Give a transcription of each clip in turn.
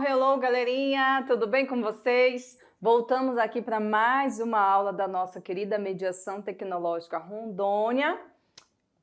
Hello, galerinha! Tudo bem com vocês? Voltamos aqui para mais uma aula da nossa querida Mediação Tecnológica Rondônia,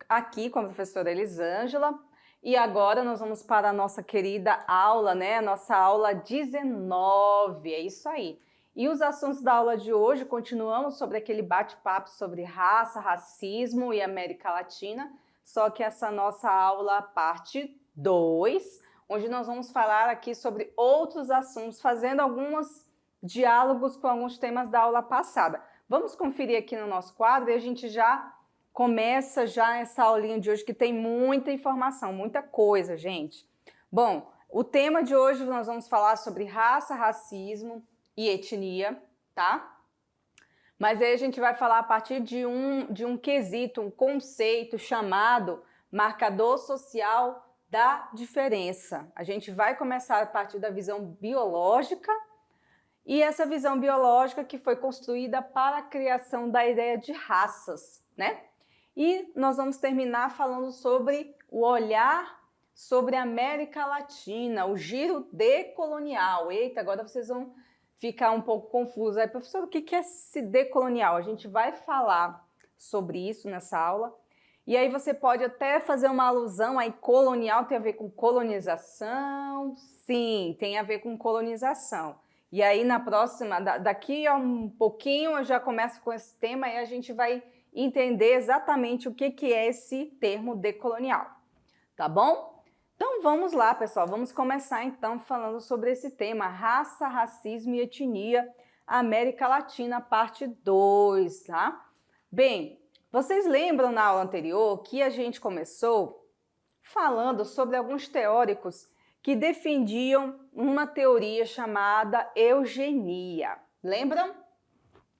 aqui com a professora Elisângela. E agora nós vamos para a nossa querida aula, né? Nossa aula 19, é isso aí. E os assuntos da aula de hoje, continuamos sobre aquele bate-papo sobre raça, racismo e América Latina, só que essa nossa aula parte 2, onde nós vamos falar aqui sobre outros assuntos, fazendo alguns diálogos com alguns temas da aula passada. Vamos conferir aqui no nosso quadro e a gente já começa essa aulinha de hoje, que tem muita informação, muita coisa, gente. Bom, o tema de hoje nós vamos falar sobre raça, racismo e etnia, tá? Mas aí a gente vai falar a partir de um quesito, um conceito chamado marcador social da diferença. A gente vai começar a partir da visão biológica, e essa visão biológica que foi construída para a criação da ideia de raças, né? E nós vamos terminar falando sobre o olhar sobre a América Latina, o giro decolonial. Eita, agora vocês vão ficar um pouco confusos. Aí, professor, o que é esse decolonial? A gente vai falar sobre isso nessa aula. E aí você pode até fazer uma alusão aí, colonial tem a ver com colonização? Sim, tem a ver com colonização. E aí na próxima, daqui a um pouquinho eu já começo com esse tema e a gente vai entender exatamente o que é esse termo decolonial, tá bom? Então vamos lá, pessoal, vamos começar então falando sobre esse tema, raça, racismo e etnia, América Latina, parte 2, tá? Bem, vocês lembram na aula anterior que a gente começou falando sobre alguns teóricos que defendiam uma teoria chamada eugenia. Lembram?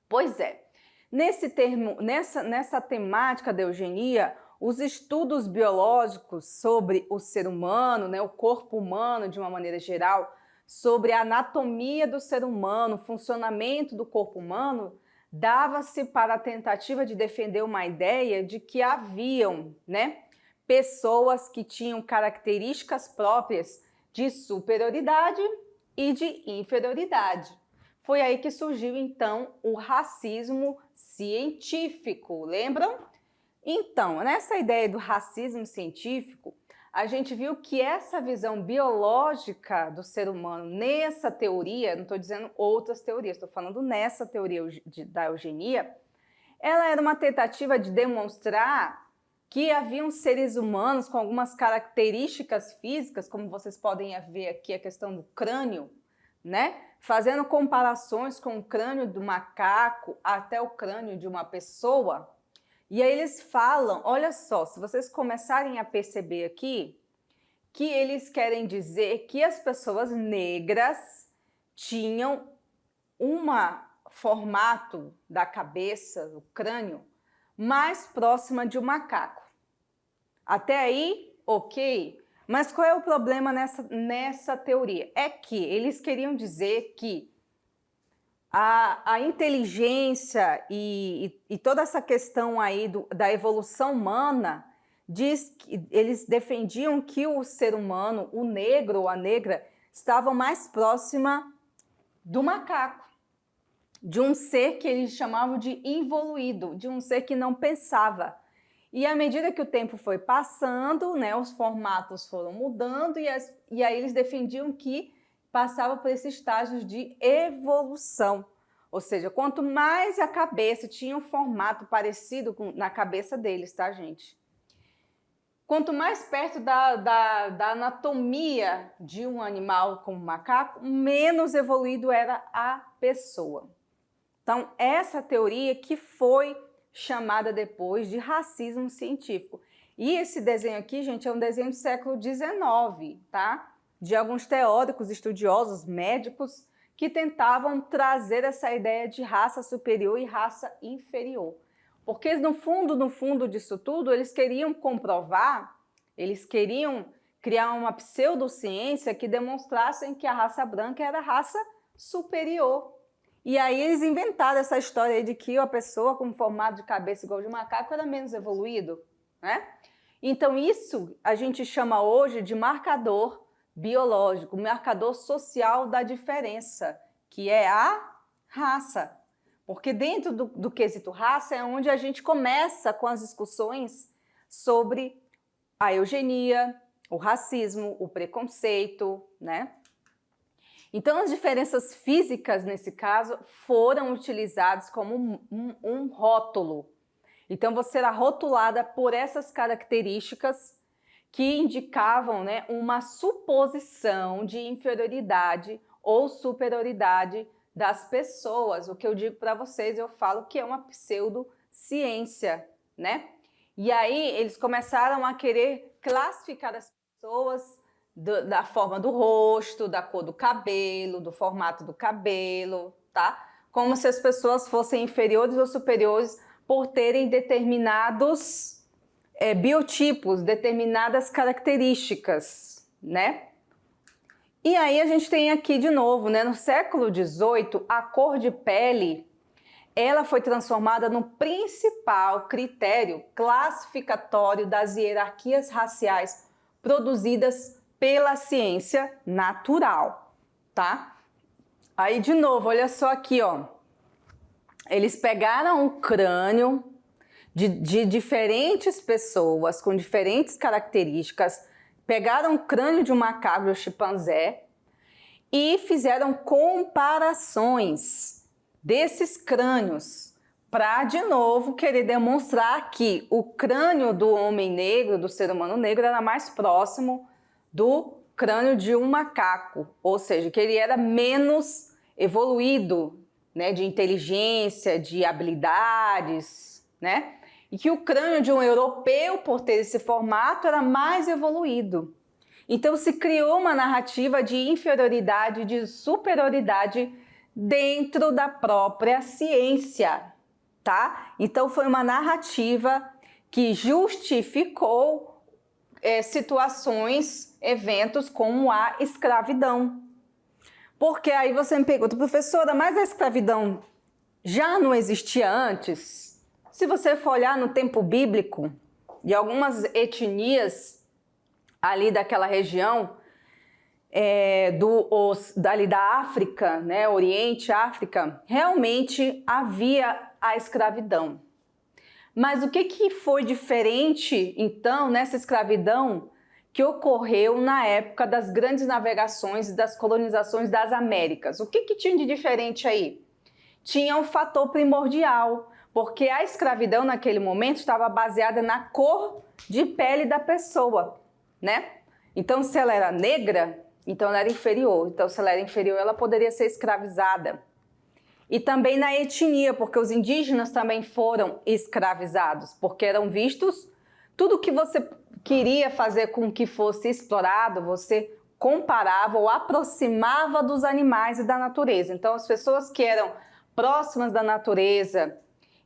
Pois é. Nessa temática da eugenia, os estudos biológicos sobre o ser humano, né, o corpo humano de uma maneira geral, sobre a anatomia do ser humano, o funcionamento do corpo humano, dava-se para a tentativa de defender uma ideia de que haviam, né, pessoas que tinham características próprias de superioridade e de inferioridade. Foi aí que surgiu, então, o racismo científico, lembram? Então, nessa ideia do racismo científico, a gente viu que essa visão biológica do ser humano, nessa teoria, não estou dizendo outras teorias, estou falando nessa teoria da eugenia, ela era uma tentativa de demonstrar que haviam seres humanos com algumas características físicas, como vocês podem ver aqui a questão do crânio, né? Fazendo comparações com o crânio do macaco até o crânio de uma pessoa. E aí eles falam, olha só, se vocês começarem a perceber aqui, que eles querem dizer que as pessoas negras tinham um formato da cabeça, do crânio, mais próxima de um macaco. Até aí, ok? Mas qual é o problema nessa teoria? É que eles queriam dizer que a inteligência e toda essa questão aí da evolução humana, eles defendiam que o ser humano, o negro ou a negra, estavam mais próxima do macaco, de um ser que eles chamavam de involuído, de um ser que não pensava. E à medida que o tempo foi passando, né, os formatos foram mudando e aí eles defendiam que passava por esses estágios de evolução. Ou seja, quanto mais a cabeça tinha um formato parecido na cabeça deles, tá, gente? Quanto mais perto da anatomia de um animal como o macaco, menos evoluído era a pessoa. Então, essa teoria que foi chamada depois de racismo científico. E esse desenho aqui, gente, é um desenho do século XIX, tá? De alguns teóricos, estudiosos, médicos, que tentavam trazer essa ideia de raça superior e raça inferior. Porque no fundo disso tudo, eles queriam comprovar, eles queriam criar uma pseudociência que demonstrassem que a raça branca era a raça superior. E aí eles inventaram essa história aí de que a pessoa com formato de cabeça igual de macaco era menos evoluído, né? Então isso a gente chama hoje de marcador biológico, o marcador social da diferença, que é a raça. Porque dentro do quesito raça é onde a gente começa com as discussões sobre a eugenia, o racismo, o preconceito, né? Então, as diferenças físicas, nesse caso, foram utilizadas como um rótulo. Então, você era rotulada por essas características que indicavam, né, uma suposição de inferioridade ou superioridade das pessoas. O que eu digo para vocês, eu falo que é uma pseudociência, né? E aí, eles começaram a querer classificar as pessoas da forma do rosto, da cor do cabelo, do formato do cabelo, tá? Como se as pessoas fossem inferiores ou superiores por terem determinados biotipos, determinadas características, né? E aí a gente tem aqui de novo, né? No século XVIII, a cor de pele, ela foi transformada no principal critério classificatório das hierarquias raciais produzidas pela ciência natural, tá? Aí, de novo, olha só aqui, ó. Eles pegaram o crânio de diferentes pessoas com diferentes características, pegaram o crânio de um macaco, do chimpanzé, e fizeram comparações desses crânios para, de novo, querer demonstrar que o crânio do homem negro, do ser humano negro, era mais próximo do crânio de um macaco, ou seja, que ele era menos evoluído, né, de inteligência, de habilidades, né? E que o crânio de um europeu, por ter esse formato, era mais evoluído. Então se criou uma narrativa de inferioridade, de superioridade dentro da própria ciência, tá? Então foi uma narrativa que justificou situações, eventos como a escravidão. Porque aí você me pergunta, professora, mas a escravidão já não existia antes? Se você for olhar no tempo bíblico, de algumas etnias ali daquela região, dali da África, né, Oriente, África, realmente havia a escravidão. Mas o que foi diferente, então, nessa escravidão que ocorreu na época das grandes navegações e das colonizações das Américas? O que tinha de diferente aí? Tinha um fator primordial, porque a escravidão naquele momento estava baseada na cor de pele da pessoa, né? Então, se ela era negra, então ela era inferior. Então, se ela era inferior, ela poderia ser escravizada. E também na etnia, porque os indígenas também foram escravizados, porque eram vistos, tudo que você queria fazer com que fosse explorado, você comparava ou aproximava dos animais e da natureza. Então, as pessoas que eram próximas da natureza,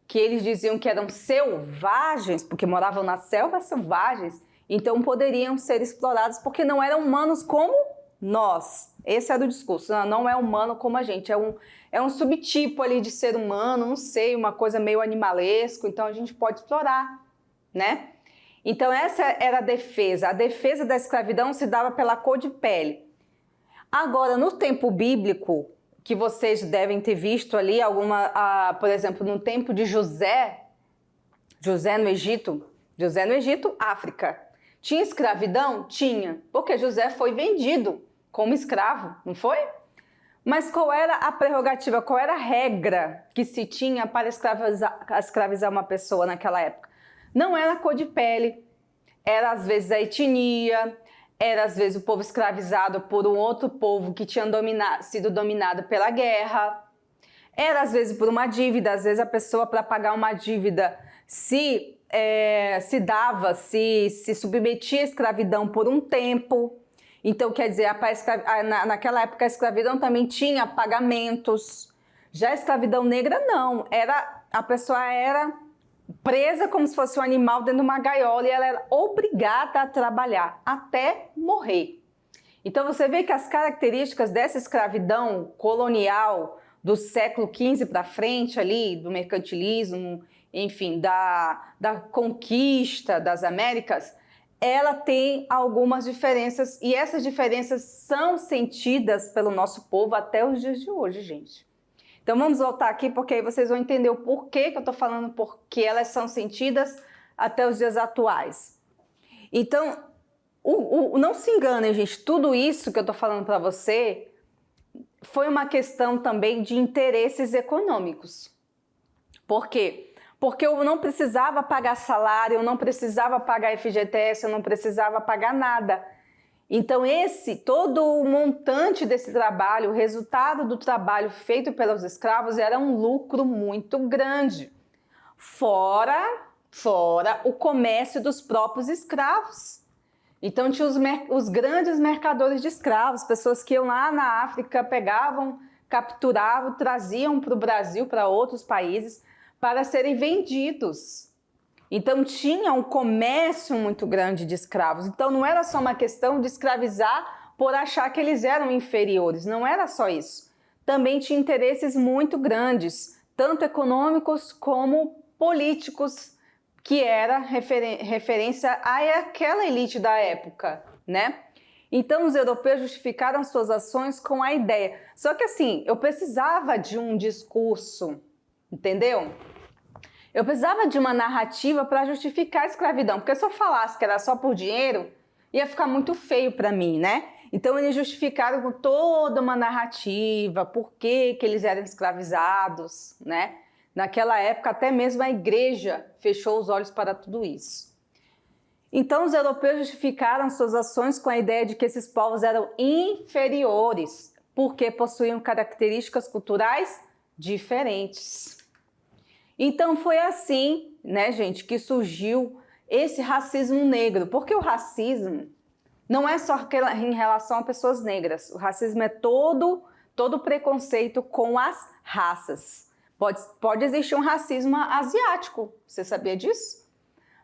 que eles diziam que eram selvagens, porque moravam nas selvas selvagens, então poderiam ser explorados porque não eram humanos como nós. Esse era o discurso, não é humano como a gente, é um subtipo ali de ser humano, não sei, uma coisa meio animalesco, então a gente pode explorar, né? Então essa era a defesa da escravidão se dava pela cor de pele. Agora, no tempo bíblico, que vocês devem ter visto ali, por exemplo, no tempo de José no Egito, África. Tinha escravidão? Tinha, porque José foi vendido como escravo, não foi? Mas qual era a prerrogativa, qual era a regra que se tinha para escravizar uma pessoa naquela época? Não era a cor de pele, era às vezes a etnia, era às vezes o povo escravizado por um outro povo que tinha sido dominado pela guerra, era às vezes por uma dívida, às vezes a pessoa para pagar uma dívida se submetia à escravidão por um tempo. Então, quer dizer, naquela época a escravidão também tinha pagamentos. Já a escravidão negra não, a pessoa era presa como se fosse um animal dentro de uma gaiola e ela era obrigada a trabalhar até morrer. Então você vê que as características dessa escravidão colonial do século XV para frente ali, do mercantilismo, enfim, da conquista das Américas, ela tem algumas diferenças e essas diferenças são sentidas pelo nosso povo até os dias de hoje, gente. Então vamos voltar aqui porque aí vocês vão entender o porquê que eu tô falando, porque elas são sentidas até os dias atuais. Então, não se enganem, gente, tudo isso que eu tô falando para você foi uma questão também de interesses econômicos. Por quê? Porque eu não precisava pagar salário, eu não precisava pagar FGTS, eu não precisava pagar nada. Então todo o montante desse trabalho, o resultado do trabalho feito pelos escravos era um lucro muito grande. Fora o comércio dos próprios escravos. Então tinha os grandes mercadores de escravos, pessoas que iam lá na África, pegavam, capturavam, traziam para o Brasil, para outros países, para serem vendidos. Então tinha um comércio muito grande de escravos. Então não era só uma questão de escravizar por achar que eles eram inferiores, não era só isso. Também tinha interesses muito grandes, tanto econômicos como políticos, que era referência àquela elite da época, né? Então os europeus justificaram suas ações com a ideia. Só que assim, eu precisava de um discurso, entendeu? Eu precisava de uma narrativa para justificar a escravidão, porque se eu falasse que era só por dinheiro, ia ficar muito feio para mim, né? Então eles justificaram com toda uma narrativa, por que eles eram escravizados, né? Naquela época até mesmo a igreja fechou os olhos para tudo isso. Então os europeus justificaram suas ações com a ideia de que esses povos eram inferiores, porque possuíam características culturais diferentes. Então foi assim, né, gente, que surgiu esse racismo negro. Porque o racismo não é só em relação a pessoas negras. O racismo é todo preconceito com as raças. Pode existir um racismo asiático, você sabia disso?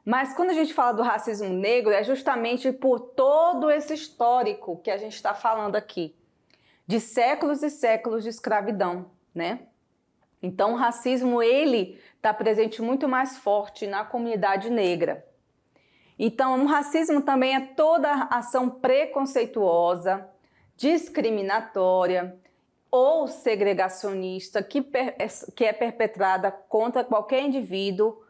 Mas quando a gente fala do racismo negro, é justamente por todo esse histórico que a gente está falando aqui, de séculos e séculos de escravidão, né? Então o racismo, ele está presente muito mais forte na comunidade negra. Então o racismo também é toda ação preconceituosa, discriminatória ou segregacionista que é perpetrada contra qualquer indivíduo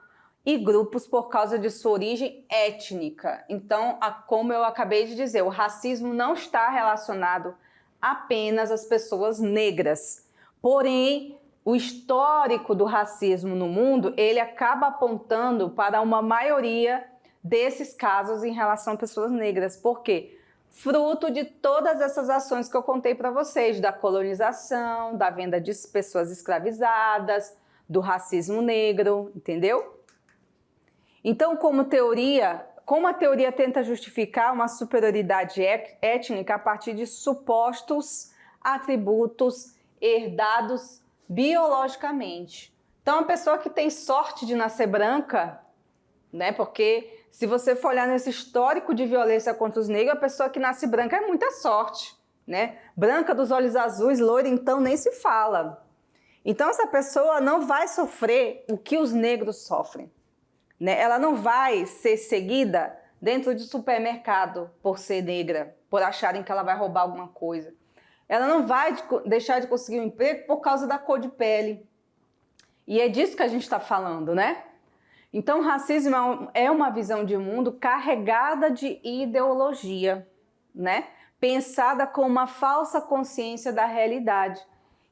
e grupos por causa de sua origem étnica. Então, como eu acabei de dizer, o racismo não está relacionado apenas às pessoas negras. Porém, o histórico do racismo no mundo, ele acaba apontando para uma maioria desses casos em relação a pessoas negras. Por quê? Fruto de todas essas ações que eu contei para vocês, da colonização, da venda de pessoas escravizadas, do racismo negro, entendeu? Então, como a teoria tenta justificar uma superioridade étnica a partir de supostos atributos herdados biologicamente. Então, a pessoa que tem sorte de nascer branca, né? Porque se você for olhar nesse histórico de violência contra os negros, a pessoa que nasce branca é muita sorte, né? Branca, dos olhos azuis, loira, então nem se fala. Então, essa pessoa não vai sofrer o que os negros sofrem, né? Ela não vai ser seguida dentro de supermercado por ser negra, por acharem que ela vai roubar alguma coisa. Ela não vai deixar de conseguir um emprego por causa da cor de pele. E é disso que a gente está falando, né? Então, o racismo é uma visão de mundo carregada de ideologia, né? Pensada com uma falsa consciência da realidade,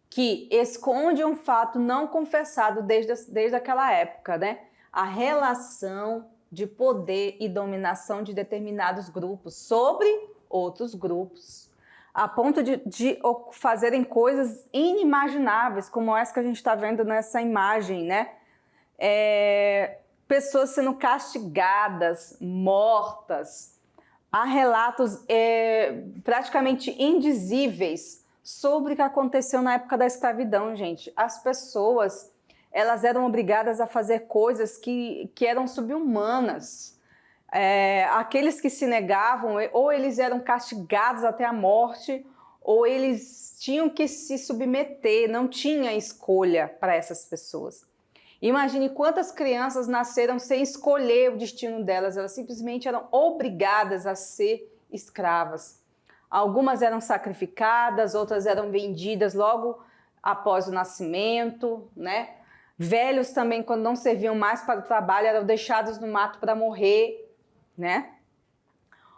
que esconde um fato não confessado desde aquela época, né? A relação de poder e dominação de determinados grupos sobre outros grupos, a ponto de fazerem coisas inimagináveis, como essa que a gente está vendo nessa imagem, né? Pessoas sendo castigadas, mortas. Há relatos praticamente indizíveis sobre o que aconteceu na época da escravidão, gente. As pessoas, elas eram obrigadas a fazer coisas que eram subhumanas. Aqueles que se negavam, ou eles eram castigados até a morte, ou eles tinham que se submeter, não tinha escolha para essas pessoas. Imagine quantas crianças nasceram sem escolher o destino delas, elas simplesmente eram obrigadas a ser escravas. Algumas eram sacrificadas, outras eram vendidas logo após o nascimento, né? Velhos também, quando não serviam mais para o trabalho, eram deixados no mato para morrer, né?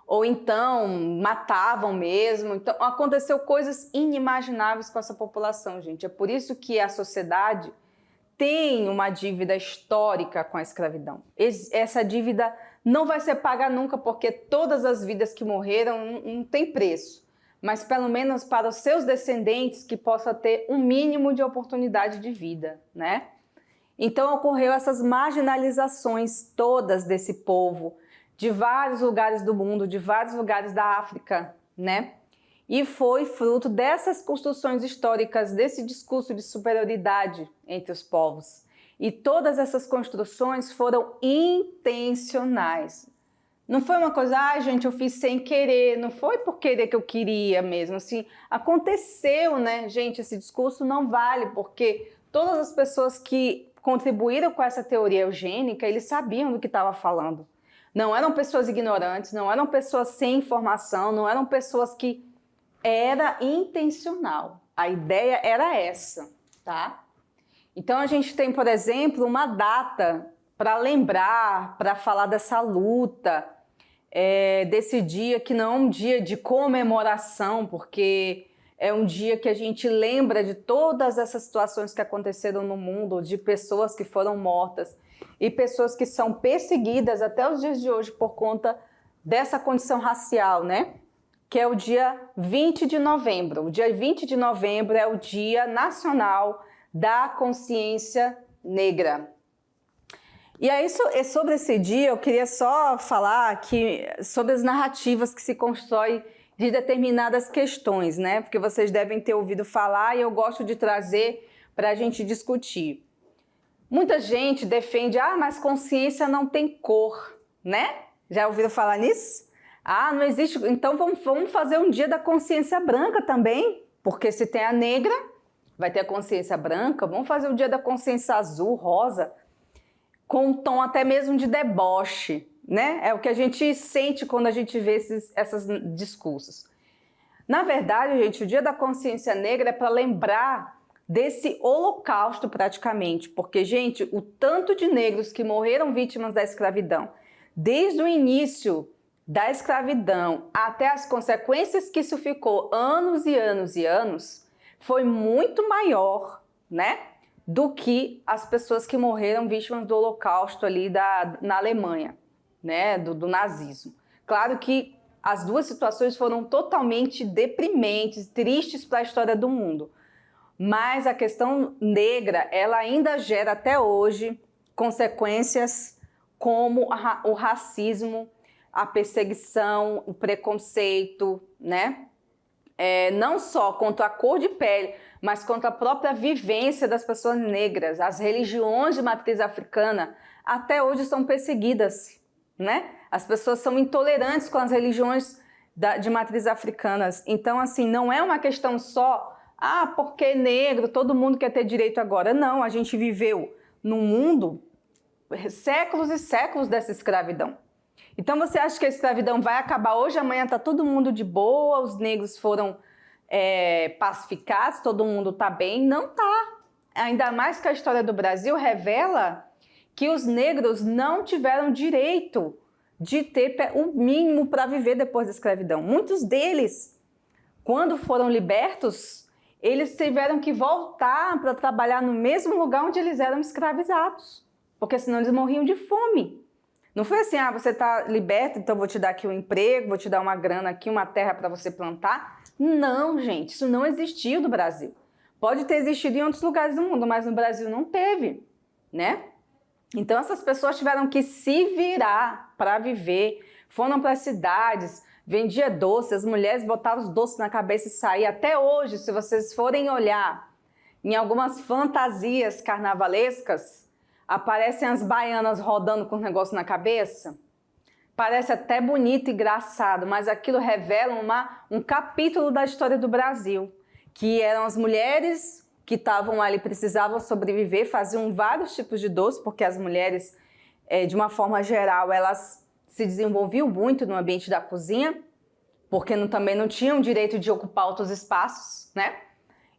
Ou então matavam mesmo. Então aconteceu coisas inimagináveis com essa população, gente. É por isso que a sociedade tem uma dívida histórica com a escravidão. Essa dívida não vai ser paga nunca, porque todas as vidas que morreram não tem preço. Mas pelo menos para os seus descendentes que possa ter um mínimo de oportunidade de vida, né? Então ocorreu essas marginalizações todas desse povo, de vários lugares do mundo, de vários lugares da África, né? E foi fruto dessas construções históricas, desse discurso de superioridade entre os povos. E todas essas construções foram intencionais. Não foi uma coisa, gente, eu fiz sem querer, não foi por querer que eu queria mesmo, assim, aconteceu, né? Gente, esse discurso não vale, porque todas as pessoas que contribuíram com essa teoria eugênica, eles sabiam do que estava falando. Não eram pessoas ignorantes, não eram pessoas sem informação, não eram pessoas que... Era intencional. A ideia era essa, tá? Então a gente tem, por exemplo, uma data para lembrar, para falar dessa luta, desse dia que não é um dia de comemoração, porque é um dia que a gente lembra de todas essas situações que aconteceram no mundo, de pessoas que foram mortas e pessoas que são perseguidas até os dias de hoje por conta dessa condição racial, né? Que é o dia 20 de novembro. O dia 20 de novembro é o Dia Nacional da Consciência Negra. E aí, sobre esse dia, eu queria só falar sobre as narrativas que se constroem de determinadas questões, né? Porque vocês devem ter ouvido falar e eu gosto de trazer para a gente discutir. Muita gente defende, mas consciência não tem cor, né? Já ouviram falar nisso? Não existe, então vamos fazer um dia da consciência branca também, porque se tem a negra, vai ter a consciência branca, vamos fazer o dia da consciência azul, rosa, com um tom até mesmo de deboche, né? É o que a gente sente quando a gente vê esses discursos. Na verdade, gente, o dia da consciência negra é para lembrar desse holocausto praticamente, porque, gente, o tanto de negros que morreram vítimas da escravidão, desde o início da escravidão até as consequências que isso ficou anos e anos e anos, foi muito maior, né, do que as pessoas que morreram vítimas do Holocausto ali na Alemanha, né, do nazismo. Claro que as duas situações foram totalmente deprimentes, tristes para a história do mundo, mas a questão negra, ela ainda gera até hoje consequências como o racismo, a perseguição, o preconceito, né? Não só contra a cor de pele, mas contra a própria vivência das pessoas negras. As religiões de matriz africana até hoje são perseguidas, né? As pessoas são intolerantes com as religiões de matriz africanas. Então, assim, não é uma questão só, porque negro, todo mundo quer ter direito agora. Não, a gente viveu num mundo séculos e séculos dessa escravidão. Então você acha que a escravidão vai acabar hoje, amanhã está todo mundo de boa, os negros foram pacificados, todo mundo está bem? Não está. Ainda mais que a história do Brasil revela que os negros não tiveram direito de ter o mínimo para viver depois da escravidão. Muitos deles, quando foram libertos, eles tiveram que voltar para trabalhar no mesmo lugar onde eles eram escravizados, porque senão eles morriam de fome. Não foi assim, você está liberto, então vou te dar aqui um emprego, vou te dar uma grana aqui, uma terra para você plantar. Não, gente, isso não existiu no Brasil. Pode ter existido em outros lugares do mundo, mas no Brasil não teve, né? Então essas pessoas tiveram que se virar para viver, foram para as cidades, vendia doces, as mulheres botavam os doces na cabeça e saíam. Até hoje, se vocês forem olhar em algumas fantasias carnavalescas, aparecem as baianas rodando com o negócio na cabeça. Parece até bonito e engraçado, mas aquilo revela um capítulo da história do Brasil, que eram as mulheres que estavam ali, precisavam sobreviver, faziam vários tipos de doce, porque as mulheres, de uma forma geral, elas se desenvolviam muito no ambiente da cozinha, porque também não tinham direito de ocupar outros espaços, né?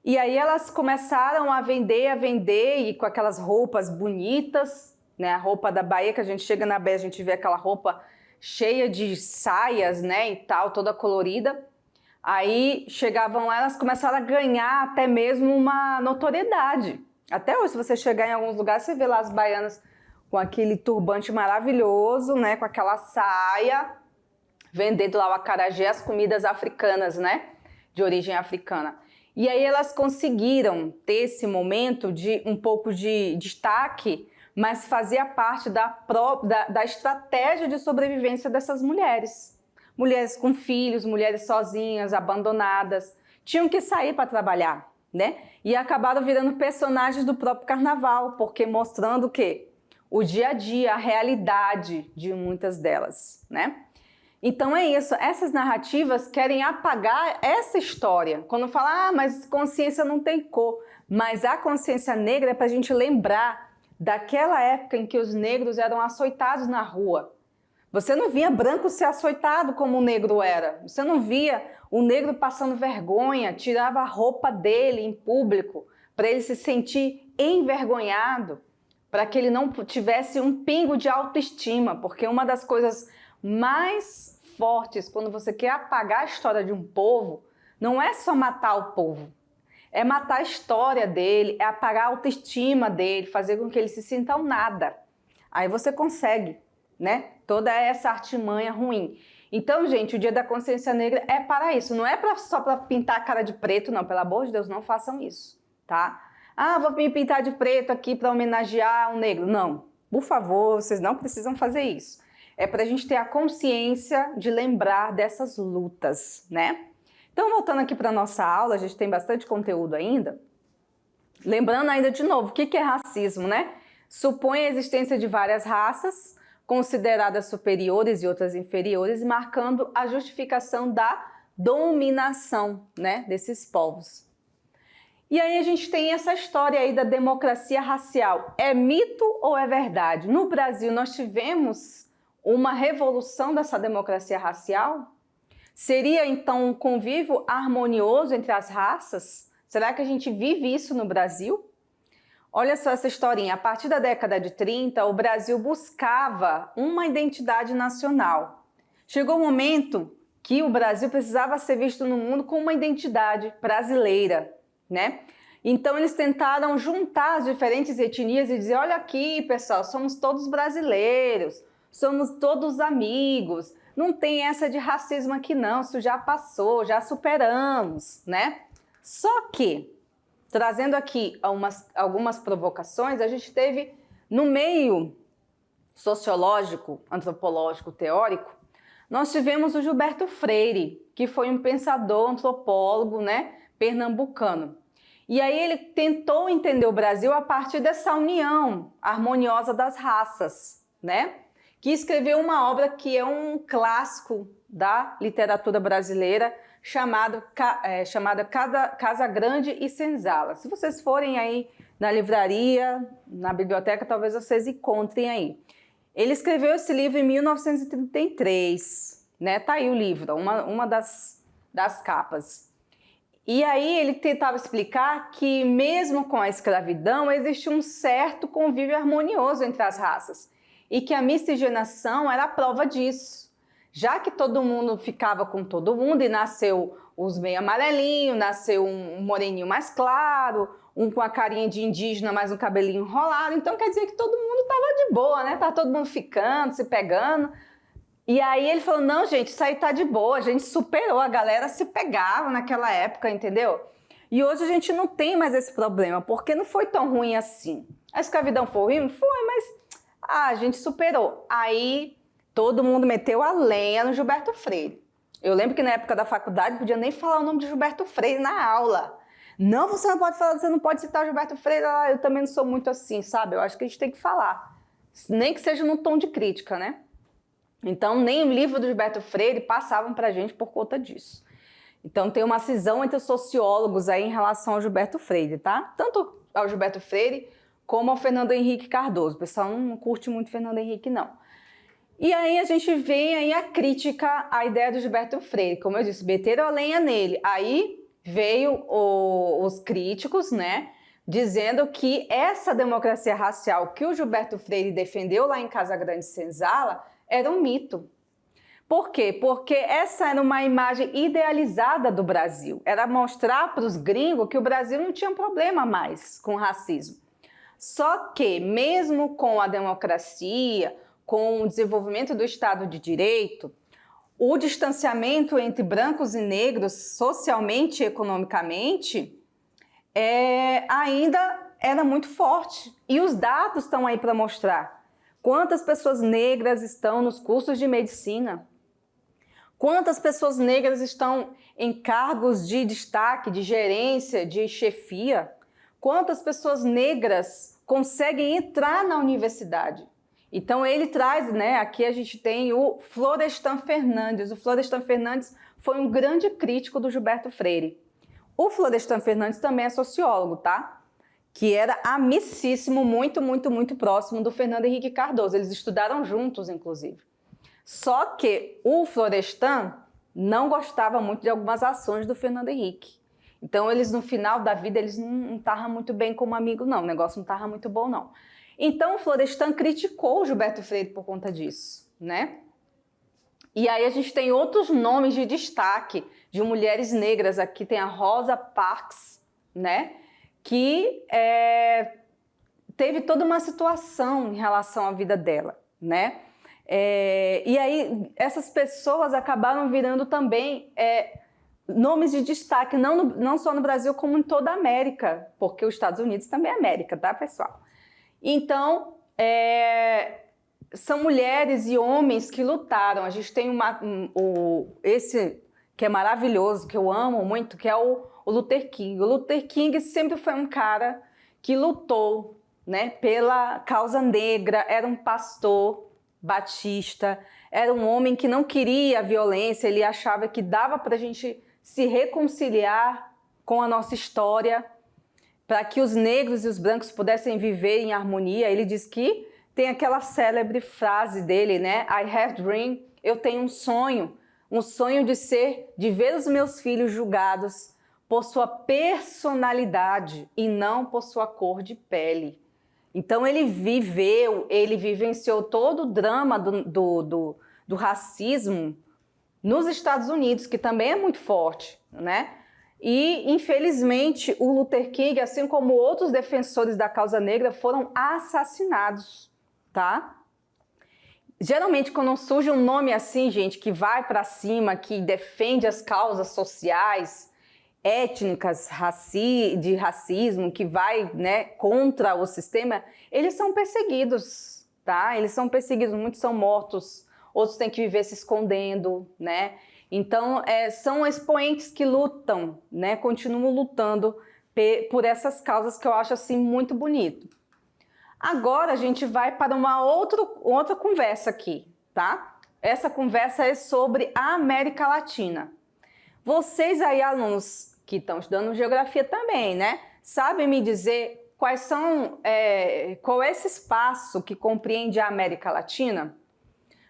E aí elas começaram a vender, e com aquelas roupas bonitas, né? A roupa da Bahia, que a gente chega na Bahia, a gente vê aquela roupa cheia de saias, né, e tal, toda colorida. Aí chegavam lá, elas começaram a ganhar até mesmo uma notoriedade. Até hoje, se você chegar em alguns lugares, você vê lá as baianas com aquele turbante maravilhoso, né, com aquela saia, vendendo lá o acarajé, as comidas africanas, né, de origem africana. E aí elas conseguiram ter esse momento de um pouco de destaque, mas fazia parte da estratégia de sobrevivência dessas mulheres. Mulheres com filhos, mulheres sozinhas, abandonadas, tinham que sair para trabalhar, né? E acabaram virando personagens do próprio carnaval, porque mostrando o quê? O dia a dia, a realidade de muitas delas, né? Então é isso, essas narrativas querem apagar essa história. Quando fala, mas consciência não tem cor, mas a consciência negra é para a gente lembrar daquela época em que os negros eram açoitados na rua. Você não via branco ser açoitado como o negro era. Você não via o negro passando vergonha, tirava a roupa dele em público para ele se sentir envergonhado, para que ele não tivesse um pingo de autoestima, porque uma das coisas mais fortes quando você quer apagar a história de um povo não é só matar o povo, é matar a história dele, é apagar a autoestima dele, fazer com que ele se sinta um nada. Aí você consegue, né? Toda essa artimanha ruim. Então, gente, o Dia da Consciência Negra é para isso. Não é só para pintar a cara de preto, não. Pelo amor de Deus, não façam isso, tá? Ah, vou me pintar de preto aqui para homenagear um negro. Não, por favor, vocês não precisam fazer isso. É para a gente ter a consciência de lembrar dessas lutas, né? Então, voltando aqui para a nossa aula, a gente tem bastante conteúdo ainda. Lembrando ainda de novo, o que é racismo, né? Supõe a existência de várias raças, consideradas superiores e outras inferiores, marcando a justificação da dominação, né, desses povos. E aí a gente tem essa história aí da democracia racial. É mito ou é verdade? No Brasil nós tivemos uma revolução dessa democracia racial? Seria então um convívio harmonioso entre as raças? Será que a gente vive isso no Brasil? Olha só essa historinha. A partir da década de 30, o Brasil buscava uma identidade nacional. Chegou o momento que o Brasil precisava ser visto no mundo com uma identidade brasileira, né? Então eles tentaram juntar as diferentes etnias e dizer, olha aqui, pessoal, somos todos brasileiros, somos todos amigos, não tem essa de racismo aqui não, isso já passou, já superamos, né? Só que trazendo aqui algumas provocações, a gente teve no meio sociológico, antropológico, teórico, nós tivemos o Gilberto Freire, que foi um pensador, antropólogo, né, pernambucano. E aí ele tentou entender o Brasil a partir dessa união harmoniosa das raças, né, que escreveu uma obra que é um clássico da literatura brasileira, chamada Casa Grande e Senzala. Se vocês forem aí na livraria, na biblioteca, talvez vocês encontrem aí. Ele escreveu esse livro em 1933, né? Tá aí o livro, uma das capas. E aí ele tentava explicar que mesmo com a escravidão existe um certo convívio harmonioso entre as raças e que a miscigenação era a prova disso. Já que todo mundo ficava com todo mundo e nasceu os meio amarelinhos, nasceu um moreninho mais claro, um com a carinha de indígena, mais um cabelinho enrolado, então quer dizer que todo mundo estava de boa, né? Tá todo mundo ficando, se pegando. E aí ele falou, não, gente, isso aí tá de boa, a gente superou, a galera se pegava naquela época, entendeu? E hoje a gente não tem mais esse problema, porque não foi tão ruim assim. A escravidão foi ruim? Foi, mas a gente superou. Aí todo mundo meteu a lenha no Gilberto Freire. Eu lembro que na época da faculdade não podia nem falar o nome de Gilberto Freire na aula. Não, você não pode falar, você não pode citar o Gilberto Freire. Eu também não sou muito assim, sabe? Eu acho que a gente tem que falar. Nem que seja num tom de crítica, né? Então, nem o livro do Gilberto Freire passavam pra gente por conta disso. Então tem uma cisão entre os sociólogos aí em relação ao Gilberto Freire, tá? Tanto ao Gilberto Freire como ao Fernando Henrique Cardoso. O pessoal não curte muito Fernando Henrique, não. E aí a gente vê aí a crítica à ideia do Gilberto Freire. Como eu disse, meteram a lenha nele. Aí veio os críticos, né, dizendo que essa democracia racial que o Gilberto Freire defendeu lá em Casa Grande Senzala era um mito. Por quê? Porque essa era uma imagem idealizada do Brasil. Era mostrar para os gringos que o Brasil não tinha problema mais com o racismo. Só que, mesmo com a democracia, com o desenvolvimento do Estado de Direito, o distanciamento entre brancos e negros, socialmente e economicamente, ainda era muito forte. E os dados estão aí para mostrar. Quantas pessoas negras estão nos cursos de medicina? Quantas pessoas negras estão em cargos de destaque, de gerência, de chefia? Quantas pessoas negras conseguem entrar na universidade? Então ele traz, né, aqui a gente tem o Florestan Fernandes. O Florestan Fernandes foi um grande crítico do Gilberto Freire. O Florestan Fernandes também é sociólogo, tá? Que era amicíssimo, muito próximo do Fernando Henrique Cardoso. Eles estudaram juntos, inclusive. Só que o Florestan não gostava muito de algumas ações do Fernando Henrique. Então, eles no final da vida, eles não estavam muito bem como amigo, não. O negócio não estava muito bom, não. Então, o Florestan criticou o Gilberto Freire por conta disso, né? E aí a gente tem outros nomes de destaque de mulheres negras. Aqui tem a Rosa Parks, né? Que teve toda uma situação em relação à vida dela, né? E aí essas pessoas acabaram virando também nomes de destaque, não só no Brasil, como em toda a América, porque os Estados Unidos também é América, tá, pessoal? Então, são mulheres e homens que lutaram. A gente tem esse que é maravilhoso, que eu amo muito, que é o Luther King. O Luther King sempre foi um cara que lutou, né, pela causa negra, era um pastor batista, era um homem que não queria a violência, ele achava que dava para a gente se reconciliar com a nossa história, para que os negros e os brancos pudessem viver em harmonia. Ele diz que tem aquela célebre frase dele, né? I have dream, eu tenho um sonho de ver os meus filhos julgados por sua personalidade e não por sua cor de pele. Então ele vivenciou todo o drama do racismo nos Estados Unidos, que também é muito forte, né? E, infelizmente, o Luther King, assim como outros defensores da causa negra, foram assassinados, tá? Geralmente, quando surge um nome assim, gente, que vai para cima, que defende as causas sociais, étnicas, de racismo, que vai, né, contra o sistema, eles são perseguidos, tá? Eles são perseguidos, muitos são mortos, outros têm que viver se escondendo, né? Então, são expoentes que lutam, né? Continuam lutando por essas causas que eu acho, assim, muito bonito. Agora, a gente vai para uma outra conversa aqui, tá? Essa conversa é sobre a América Latina. Vocês aí, alunos que estão estudando geografia também, né? Sabem me dizer qual é esse espaço que compreende a América Latina?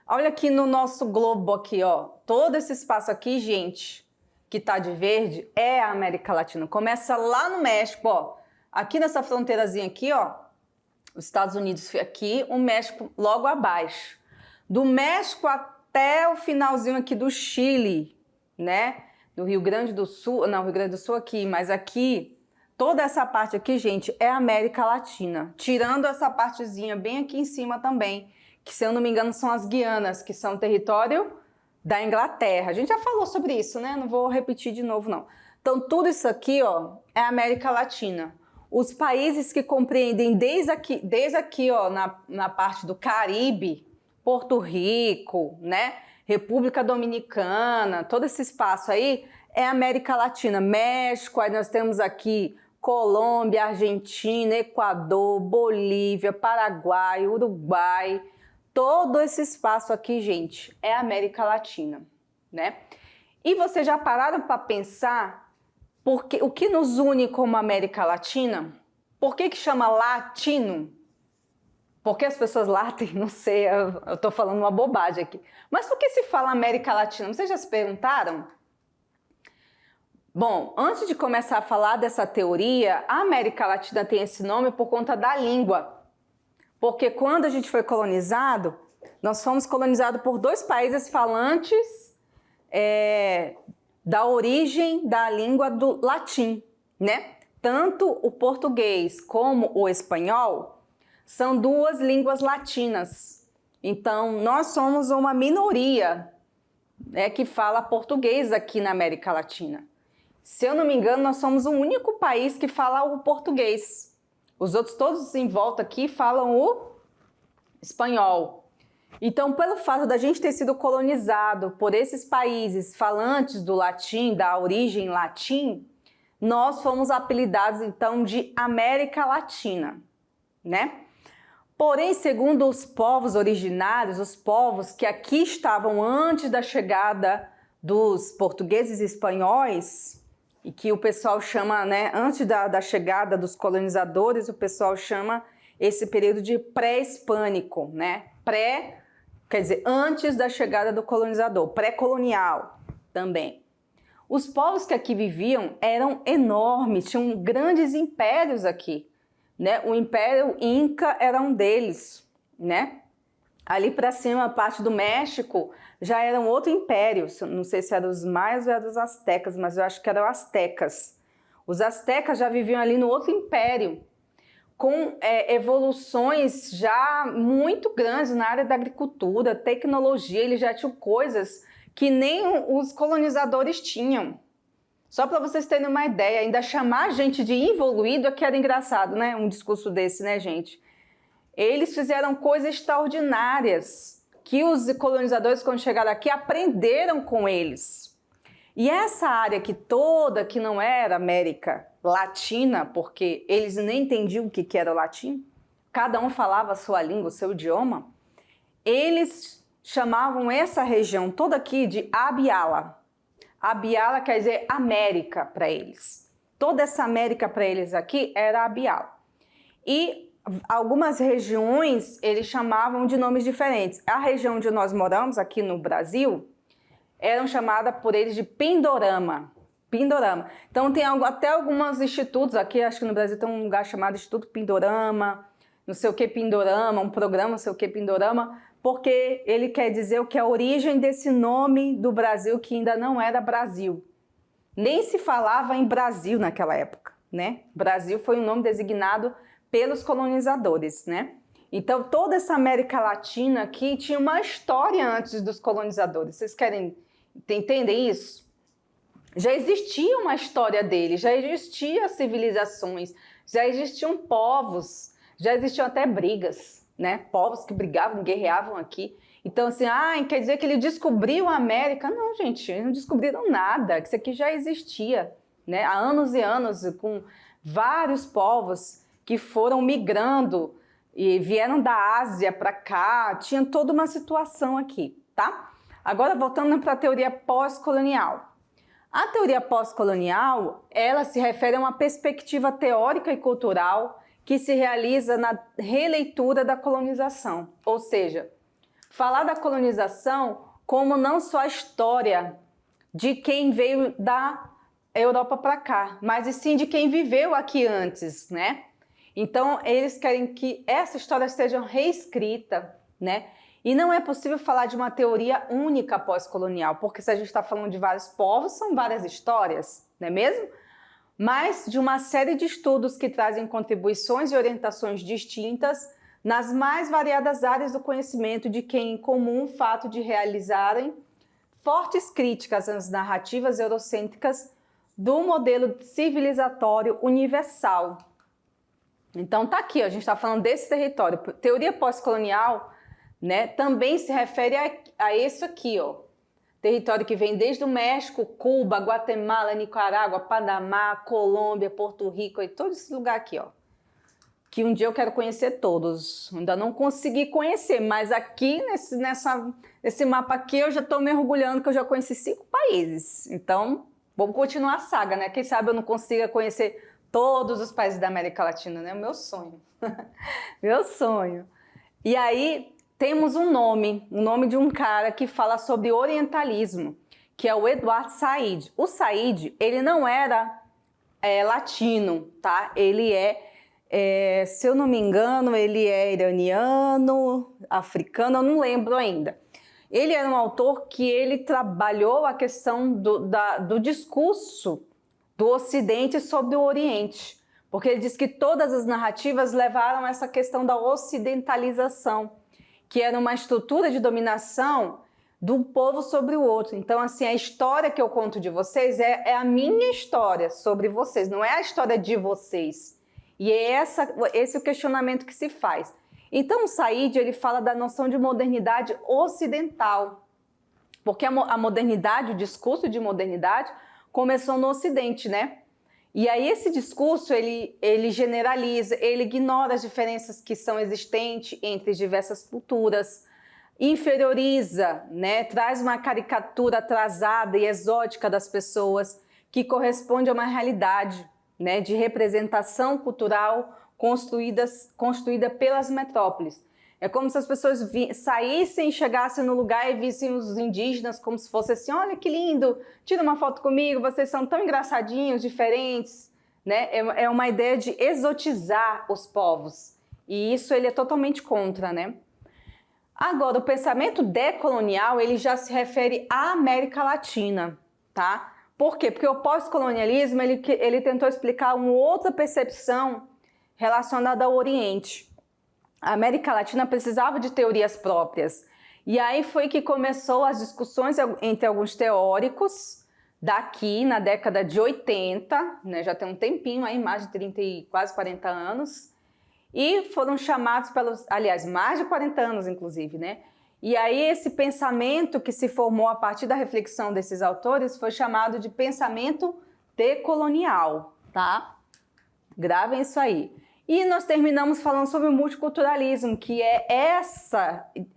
Olha aqui no nosso globo aqui, ó. Todo esse espaço aqui, gente, que tá de verde, é a América Latina. Começa lá no México, ó. Aqui nessa fronteirazinha aqui, ó. Os Estados Unidos aqui, o México logo abaixo. Do México até o finalzinho aqui do Chile, né? Do Rio Grande do Sul, não, Rio Grande do Sul aqui, mas aqui, toda essa parte aqui, gente, é América Latina. Tirando essa partezinha bem aqui em cima também, que, se eu não me engano, são as Guianas, que são território da Inglaterra. A gente já falou sobre isso, né? Não vou repetir de novo, não. Então, tudo isso aqui, ó, é América Latina. Os países que compreendem desde aqui, ó, na parte do Caribe, Porto Rico, né? República Dominicana, todo esse espaço aí é América Latina. México, aí nós temos aqui Colômbia, Argentina, Equador, Bolívia, Paraguai, Uruguai. Todo esse espaço aqui, gente, é América Latina, né? E vocês já pararam para pensar o que nos une como América Latina? Por que chama latino? Por que as pessoas latem? Não sei, eu estou falando uma bobagem aqui. Mas por que se fala América Latina? Vocês já se perguntaram? Bom, antes de começar a falar dessa teoria, a América Latina tem esse nome por conta da língua. Porque quando a gente foi colonizado, nós fomos colonizados por 2 países falantes da origem da língua do latim, né? Tanto o português como o espanhol são 2 línguas latinas. Então, nós somos uma minoria, né, que fala português aqui na América Latina. Se eu não me engano, nós somos o único país que fala o português. Os outros todos em volta aqui falam o espanhol. Então, pelo fato da gente ter sido colonizado por esses países falantes do latim, da origem latim, nós fomos apelidados então de América Latina, né? Porém, segundo os povos originários, os povos que aqui estavam antes da chegada dos portugueses e espanhóis, e que o pessoal chama, né, antes da chegada dos colonizadores, o pessoal chama esse período de pré-hispânico, né? Quer dizer, antes da chegada do colonizador, pré-colonial também. Os povos que aqui viviam eram enormes, tinham grandes impérios aqui, né? O Império Inca era um deles, né? Ali para cima, a parte do México, já era um outro império. Não sei se era os maias ou era dos astecas, mas eu acho que eram astecas. Os astecas já viviam ali no outro império, com evoluções já muito grandes na área da agricultura, tecnologia. Eles já tinham coisas que nem os colonizadores tinham. Só para vocês terem uma ideia, ainda chamar a gente de evoluído é que era engraçado, né? Um discurso desse, né, gente? Eles fizeram coisas extraordinárias que os colonizadores, quando chegaram aqui, aprenderam com eles. E essa área aqui toda, que não era América Latina, porque eles nem entendiam o que era o latim, cada um falava a sua língua, o seu idioma, eles chamavam essa região toda aqui de Abiala. Abiala quer dizer América para eles. Toda essa América para eles aqui era Abiala. E algumas regiões eles chamavam de nomes diferentes. A região onde nós moramos, aqui no Brasil, eram chamadas por eles de Pindorama. Pindorama. Então tem até alguns institutos aqui, acho que no Brasil tem um lugar chamado Instituto Pindorama, não sei o que Pindorama, um programa não sei o que Pindorama, porque ele quer dizer o que é a origem desse nome do Brasil, que ainda não era Brasil. Nem se falava em Brasil naquela época, né? Brasil foi um nome designado pelos colonizadores, né? Então toda essa América Latina aqui tinha uma história antes dos colonizadores. Vocês entendem isso? Já existia uma história deles, já existiam civilizações, já existiam povos, já existiam até brigas, né? Povos que brigavam, guerreavam aqui. Então assim, quer dizer que ele descobriu a América? Não, gente, não descobriram nada, isso aqui já existia, né? Há anos e anos, com vários povos que foram migrando e vieram da Ásia para cá, tinha toda uma situação aqui, tá? Agora voltando para a teoria pós-colonial. A teoria pós-colonial, ela se refere a uma perspectiva teórica e cultural que se realiza na releitura da colonização, ou seja, falar da colonização como não só a história de quem veio da Europa para cá, mas e sim de quem viveu aqui antes, né? Então, eles querem que essa história seja reescrita, né? E não é possível falar de uma teoria única pós-colonial, porque se a gente está falando de vários povos, são várias histórias, não é mesmo? Mas de uma série de estudos que trazem contribuições e orientações distintas nas mais variadas áreas do conhecimento, de que em comum o fato de realizarem fortes críticas às narrativas eurocêntricas do modelo civilizatório universal. Então tá aqui, ó, a gente está falando desse território. Teoria pós-colonial, né, também se refere a isso aqui, ó. Território que vem desde o México, Cuba, Guatemala, Nicarágua, Panamá, Colômbia, Porto Rico e todo esse lugar aqui, ó. que um dia eu quero conhecer todos. Ainda não consegui conhecer, mas aqui nesse mapa aqui eu já estou mergulhando, que eu já conheci 5 países. Então, vamos continuar a saga, né? Quem sabe eu não consiga conhecer todos os países da América Latina, né? Meu sonho. Meu sonho. E aí, temos um nome de um cara que fala sobre orientalismo, que é o Edward Said. O Said, ele não era latino, tá? Ele se eu não me engano, ele é iraniano, africano, eu não lembro ainda. Ele era um autor que ele trabalhou a questão do discurso do Ocidente sobre o Oriente, porque ele diz que todas as narrativas levaram a essa questão da ocidentalização, que era uma estrutura de dominação do povo sobre o outro. Então, assim, a história que eu conto de vocês é a minha história sobre vocês, não é a história de vocês. E é esse o questionamento que se faz. Então, o Said, ele fala da noção de modernidade ocidental, porque a modernidade, o discurso de modernidade, começou no Ocidente, né? E aí esse discurso, ele generaliza, ele ignora as diferenças que são existentes entre diversas culturas, inferioriza, né? Traz uma caricatura atrasada e exótica das pessoas que corresponde a uma realidade, né? De representação cultural construída pelas metrópoles. É como se as pessoas saíssem, chegassem no lugar e vissem os indígenas como se fosse assim, olha que lindo, tira uma foto comigo, vocês são tão engraçadinhos, diferentes, né? É uma ideia de exotizar os povos. E isso ele é totalmente contra, né? Agora, o pensamento decolonial, ele já se refere à América Latina, tá? Por quê? Porque o pós-colonialismo, ele tentou explicar uma outra percepção relacionada ao Oriente. A América Latina precisava de teorias próprias. E aí foi que começou as discussões entre alguns teóricos daqui na década de 80, né, já tem um tempinho aí, mais de 30 e quase 40 anos, e foram chamados aliás, mais de 40 anos inclusive, né? E aí esse pensamento que se formou a partir da reflexão desses autores foi chamado de pensamento decolonial, tá? Gravem isso aí. E nós terminamos falando sobre o multiculturalismo, que é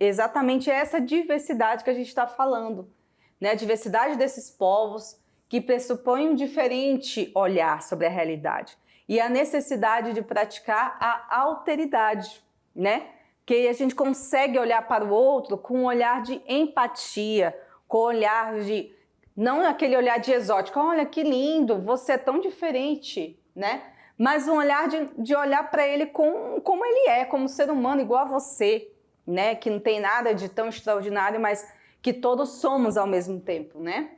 exatamente essa diversidade que a gente está falando, né? A diversidade desses povos que pressupõe um diferente olhar sobre a realidade e a necessidade de praticar a alteridade, né? Que a gente consegue olhar para o outro com um olhar de empatia, com um olhar de, não aquele olhar de exótico, olha que lindo, você é tão diferente, né? Mas um olhar de olhar para ele como ele é, como ser humano, igual a você, né? Que não tem nada de tão extraordinário, mas que todos somos ao mesmo tempo, né?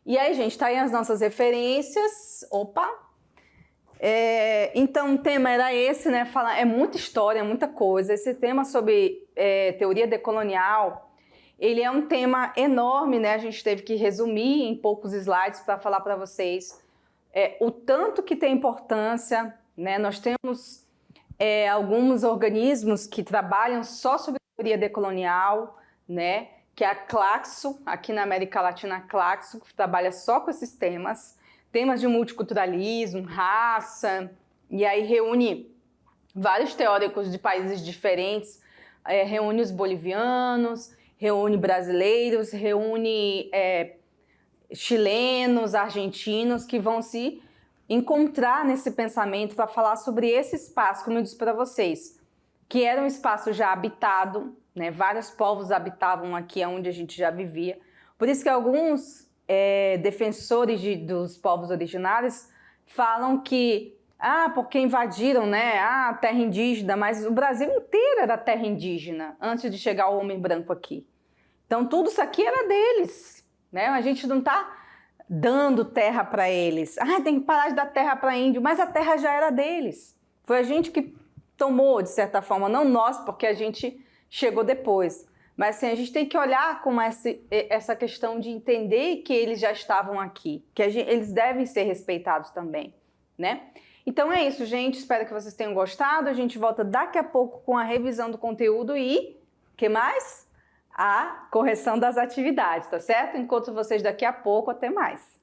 E aí, gente, tá aí as nossas referências. Opa! Então, o tema era esse, né? É muita história, muita coisa. Esse tema sobre teoria decolonial, ele é um tema enorme, né? A gente teve que resumir em poucos slides para falar para vocês o tanto que tem importância, né? Nós temos alguns organismos que trabalham só sobre teoria decolonial, né? Que é a Claxo, aqui na América Latina, a Claxo, que trabalha só com esses temas de multiculturalismo, raça, e aí reúne vários teóricos de países diferentes, reúne os bolivianos, reúne brasileiros, reúne chilenos, argentinos, que vão se encontrar nesse pensamento para falar sobre esse espaço, como eu disse para vocês, que era um espaço já habitado, né? Vários povos habitavam aqui onde a gente já vivia. Por isso que alguns defensores dos povos originários falam que, porque invadiram, né, a terra indígena, mas o Brasil inteiro era terra indígena antes de chegar o homem branco aqui. Então tudo isso aqui era deles, né? A gente não está dando terra para eles. Tem que parar de dar terra para índio, mas a terra já era deles. Foi a gente que tomou, de certa forma, não nós, porque a gente chegou depois. Mas assim, a gente tem que olhar com essa questão de entender que eles já estavam aqui, que eles devem ser respeitados também, né? Então é isso, gente. Espero que vocês tenham gostado. A gente volta daqui a pouco com a revisão do conteúdo e, o que mais? A correção das atividades, tá certo? Encontro vocês daqui a pouco. Até mais.